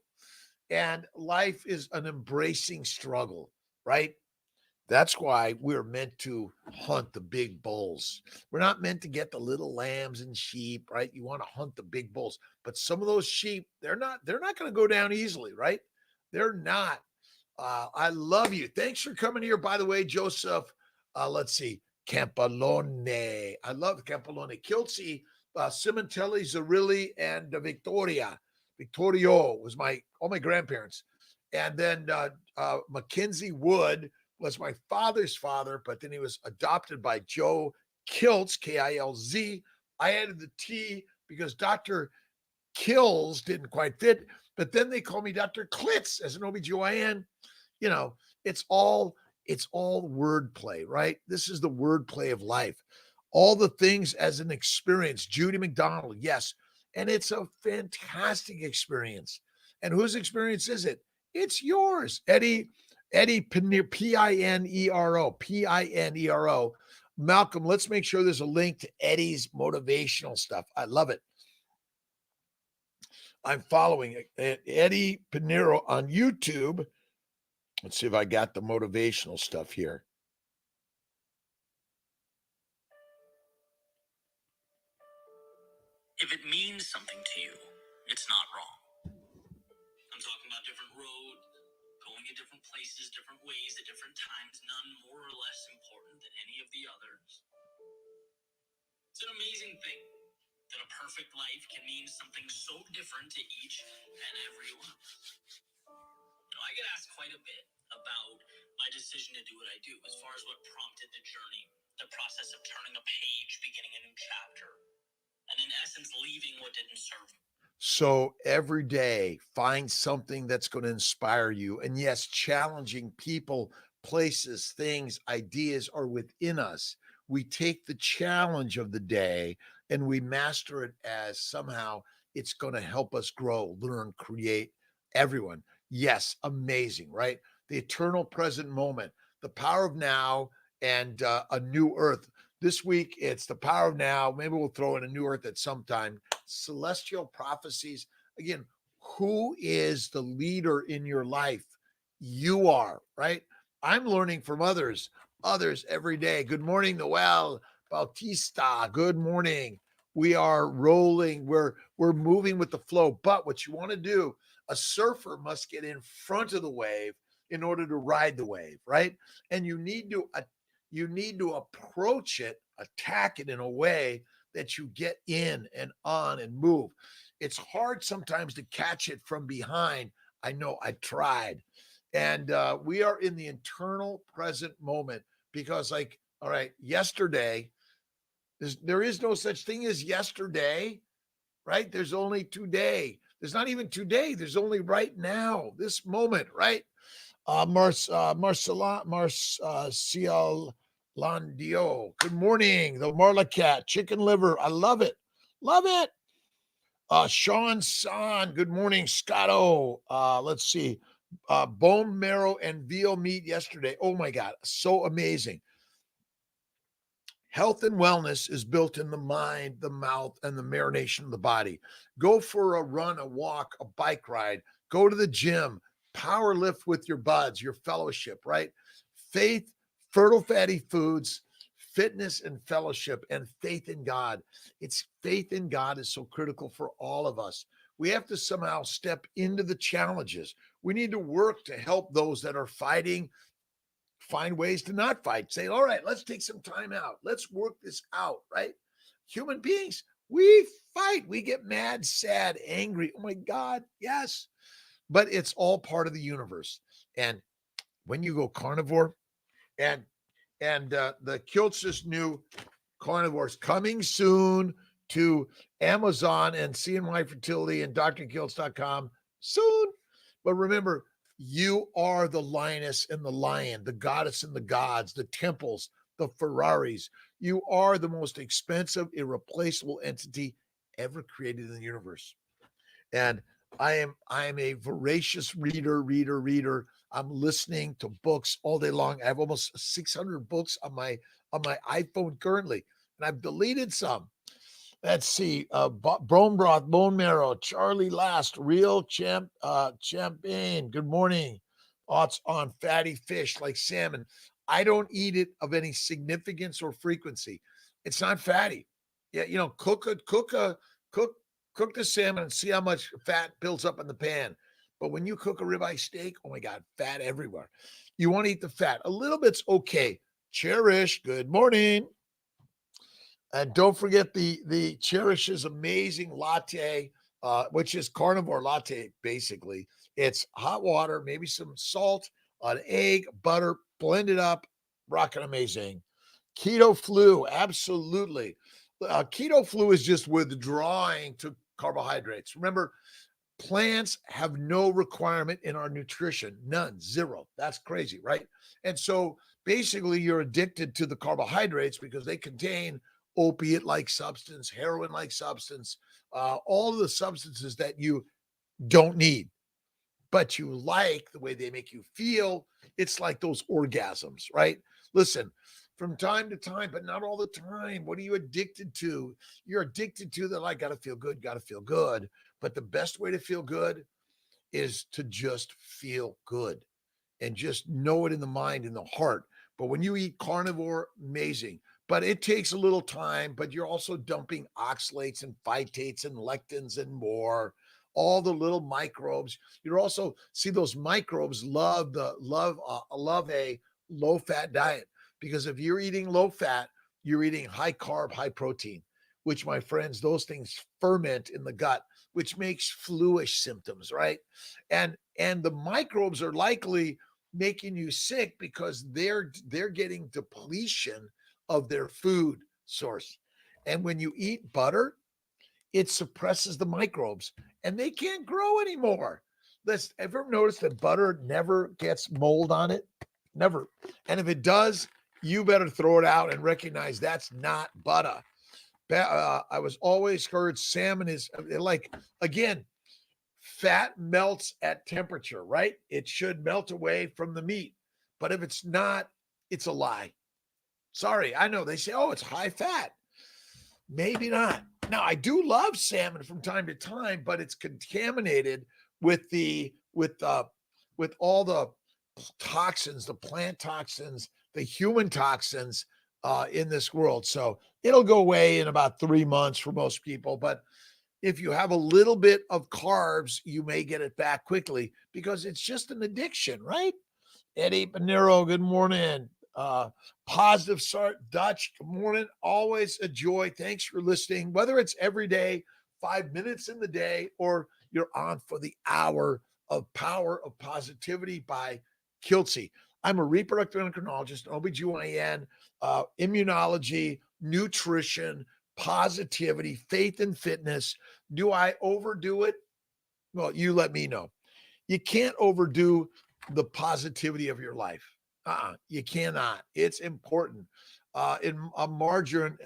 And life is an embracing struggle, right? That's why we're meant to hunt the big bulls. We're not meant to get the little lambs and sheep, right? You want to hunt the big bulls. But some of those sheep, they're not going to go down easily, right? They're not. I love you. Thanks for coming here, by the way, Joseph. Let's see. Campalone. I love Campalone. Kiltz, Cimentelli, Zarilli, and Victoria. Victorio was all my grandparents. And then Mackenzie Wood was my father's father, but then he was adopted by Joe Kiltz, K-I-L-Z. I added the T because Dr. Kills didn't quite fit, but then they call me Dr. Klitz as an OBGYN. You know, it's all wordplay, right? This is the wordplay of life. All the things as an experience. Judy McDonald, yes. And it's a fantastic experience. And whose experience is it? It's yours. Eddie Pinero, Pinero. Malcolm, let's make sure there's a link to Eddie's motivational stuff. I love it. I'm following Eddie Pinero on YouTube. Let's see if I got the motivational stuff here. If it means something to you, it's not wrong. I'm talking about different roads, going to different places, different ways, at different times, none more or less important than any of the others. It's an amazing thing that a perfect life can mean something so different to each and every one of us. I get asked quite a bit about my decision to do what I do, as far as what prompted the journey, the process of turning a page, beginning a new chapter, and in essence, leaving what didn't serve me. So every day, find something that's going to inspire you. And yes, challenging people, places, things, ideas are within us. We take the challenge of the day and we master it as somehow it's going to help us grow, learn, create. Everyone. Yes, amazing, right? The eternal present moment, the power of now, and a new earth. This week, it's the power of now. Maybe we'll throw in a new earth at some time. Celestial prophecies. Again, who is the leader in your life? You are, right? I'm learning from others every day. Good morning, Noel Bautista. Good morning. We are rolling. We're moving with the flow. But what you want to do, a surfer must get in front of the wave in order to ride the wave, right? And you need to approach it, attack it in a way that you get in and on and move. It's hard sometimes to catch it from behind. I know, I tried. And we are in the eternal present moment because, like, all right, yesterday, there is no such thing as yesterday, right? There's only today. There's not even today. There's only right now, this moment, right? Marcial Landio. Good morning. The Marla Cat, chicken liver. I love it. Love it. Sean San. Good morning, Scotto. Let's see. Bone marrow and veal meat yesterday. Oh my God. So amazing. Health and wellness is built in the mind, the mouth, and the marination of the body. Go for a run, a walk, a bike ride. Go to the gym. Power lift with your buds, your fellowship, right? Faith, fertile fatty foods, fitness and fellowship, and faith in God. It's faith in God is so critical for all of us. We have to somehow step into the challenges. We need to work to help those that are fighting, find ways to not fight. Say, all right, let's take some time out. Let's work this out, right? Human beings, we fight. We get mad, sad, angry. Oh my God, yes. But it's all part of the universe. And when you go carnivore, and the Kiltz's new carnivores coming soon to Amazon and CNY Fertility and drkiltz.com soon. But remember, you are the lioness and the lion, the goddess and the gods, the temples, the Ferraris. You are the most expensive, irreplaceable entity ever created in the universe. And I am a voracious reader. I'm listening to books all day long. I have almost 600 books on my iPhone currently, and I've deleted some. Let's see, bone broth, bone marrow, Charlie Last, real champagne. Good morning. Thoughts on fatty fish like salmon. I don't eat it of any significance or frequency. It's not fatty. Yeah, cook the salmon and see how much fat builds up in the pan. But when you cook a ribeye steak, oh my God, fat everywhere. You want to eat the fat. A little bit's okay. Cherish, good morning. And don't forget the Cherish's amazing latte, which is carnivore latte, basically. It's hot water, maybe some salt, an egg, butter, blend it up, rocking amazing. Keto Flu, absolutely. Keto Flu is just withdrawing to carbohydrates. Remember, plants have no requirement in our nutrition, none, zero. That's crazy, right? And so basically, you're addicted to the carbohydrates because they contain opiate like substance, heroin like substance, all of the substances that you don't need, but you like the way they make you feel. It's like those orgasms, right? Listen, from time to time, but not all the time. What are you addicted to? You're addicted to that. I got to feel good, got to feel good. But the best way to feel good is to just feel good and just know it in the mind, in the heart. But when you eat carnivore, amazing. But it takes a little time, but you're also dumping oxalates and phytates and lectins and more, all the little microbes. You're also see those microbes love a low fat diet, because if you're eating low fat, you're eating high carb, high protein, which, my friends, those things ferment in the gut, which makes fluish symptoms, right? And the microbes are likely making you sick because they're getting depletion of their food source. And when you eat butter, it suppresses the microbes and they can't grow anymore. Let's ever notice that butter never gets mold on it? Never. And if it does, you better throw it out and recognize that's not butter. I was always heard salmon is like, again, fat melts at temperature, right? It should melt away from the meat. But if it's not, it's a lie. Sorry, I know they say, oh, it's high fat. Maybe not. Now, I do love salmon from time to time, but it's contaminated with with all the toxins, the plant toxins, the human toxins in this world. So it'll go away in about 3 months for most people. But if you have a little bit of carbs, you may get it back quickly because it's just an addiction, right? Eddie Panero, good morning. Positive Start Dutch, good morning. Always a joy. Thanks for listening. Whether it's every day, 5 minutes in the day, or you're on for the hour of Power of Positivity by Kiltz. I'm a reproductive endocrinologist, OBGYN, immunology, nutrition, positivity, faith and fitness. Do I overdo it? Well, you let me know. You can't overdo the positivity of your life. You cannot. It's important. In a margarine,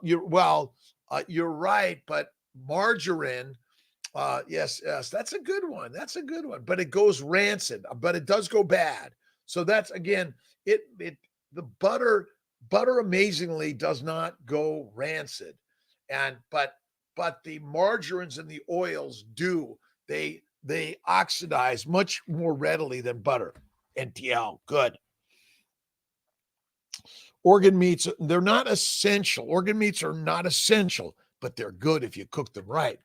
you're right, but margarine, yes, that's a good one. That's a good one. But it goes rancid, but it does go bad. So that's again, the butter amazingly does not go rancid, and but the margarines and the oils do. They oxidize much more readily than butter. NTL, good. Organ meats, they're not essential. Organ meats are not essential, but they're good if you cook them right.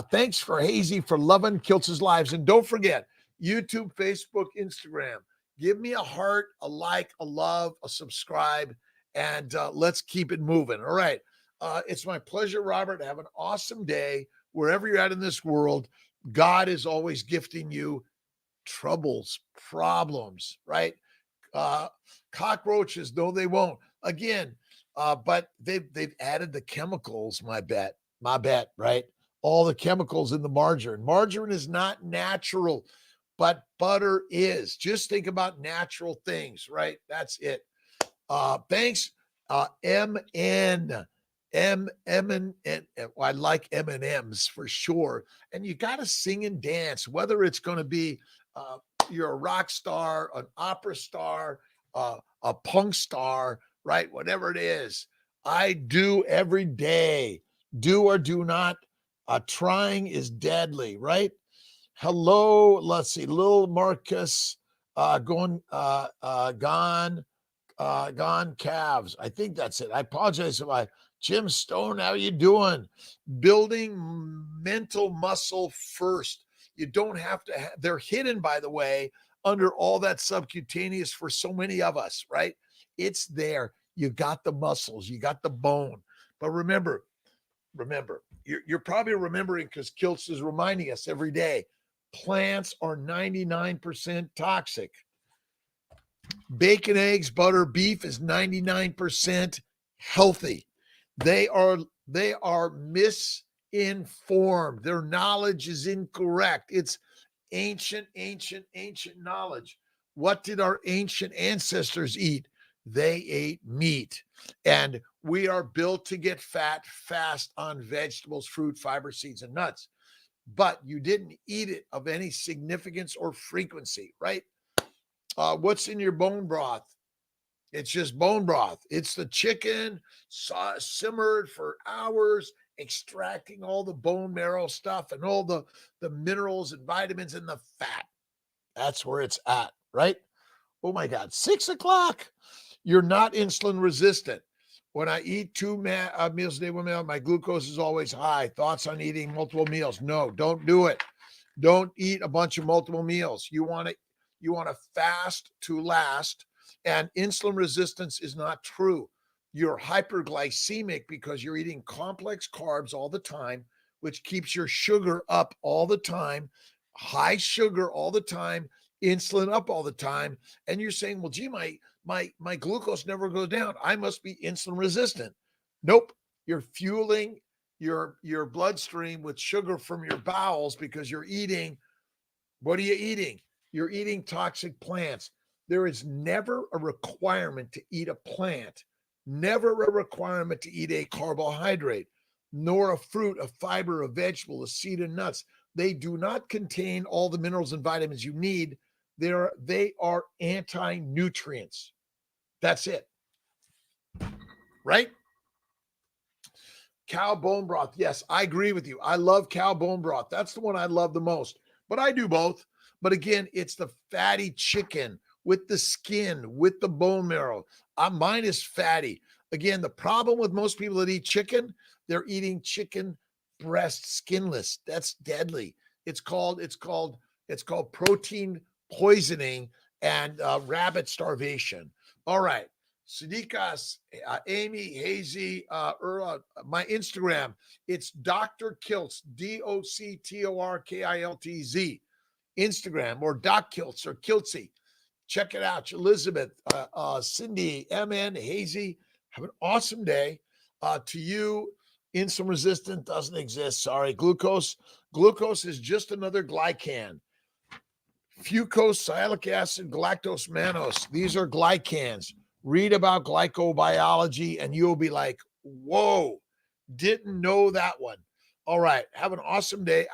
Thanks for Hazy for loving Kiltz's lives. And don't forget, YouTube, Facebook, Instagram. Give me a heart, a like, a love, a subscribe, and let's keep it moving. All right. It's my pleasure, Robert. Have an awesome day. Wherever you're at in this world, God is always gifting you troubles, problems, right? Cockroaches, no, they won't. Again, but they've added the chemicals, my bet, right? All the chemicals in the margarine. Margarine is not natural, but butter is. Just think about natural things, right? That's it. Thanks, MN. I like M&Ms for sure. And you got to sing and dance, whether it's going to be you're a rock star, an opera star, a punk star, right? Whatever it is, I do every day. Do or do not. Trying is deadly, right? Hello, let's see, little Marcus, gone calves. I think that's it. I apologize if Jim Stone, how you doing? Building mental muscle first. You don't have to they're hidden, by the way, under all that subcutaneous for so many of us, right? It's there. You got the muscles, you got the bone. But remember, you're probably remembering because Kiltz is reminding us every day, plants are 99% toxic. Bacon, eggs, butter, beef is 99% healthy. They are misinformed. Their knowledge is incorrect. It's ancient knowledge. What did our ancient ancestors eat? They ate meat. And we are built to get fat fast on vegetables, fruit, fiber, seeds, and nuts. But you didn't eat it of any significance or frequency, right? What's in your bone broth? It's just bone broth. It's the chicken simmered for hours, extracting all the bone marrow stuff and all the minerals and vitamins and the fat. That's where it's at, right? Oh my God, 6 o'clock. You're not insulin resistant. When I eat 2 meals a day, my glucose is always high. Thoughts on eating multiple meals? No, don't do it. Don't eat a bunch of multiple meals. You want to fast to last. And insulin resistance is not true. You're hyperglycemic because you're eating complex carbs all the time, which keeps your sugar up all the time, high sugar all the time, insulin up all the time. And you're saying, well, gee, my glucose never goes down. I must be insulin resistant. Nope. You're fueling your bloodstream with sugar from your bowels because you're eating. What are you eating? You're eating toxic plants. There is never a requirement to eat a plant, never a requirement to eat a carbohydrate, nor a fruit, a fiber, a vegetable, a seed, and nuts. They do not contain all the minerals and vitamins you need. They are anti-nutrients. That's it. Right? Cow bone broth. Yes, I agree with you. I love cow bone broth. That's the one I love the most. But I do both. But again, it's the fatty chicken with the skin, with the bone marrow. Mine is fatty. Again, the problem with most people that eat chicken, they're eating chicken breast skinless. That's deadly. It's called protein poisoning and rabbit starvation. All right. Sadiqas, Amy, Hazy, my Instagram, it's Dr. Kiltz, DoctorKiltz, Instagram, or Doc Kiltz or Kiltzy. Check it out. Elizabeth, Cindy, MN, Hazy, have an awesome day. To you, insulin resistant doesn't exist. Sorry. Glucose is just another glycan. Fucose, sialic acid, galactose, mannose. These are glycans. Read about glycobiology and you'll be like, whoa, didn't know that one. All right. Have an awesome day.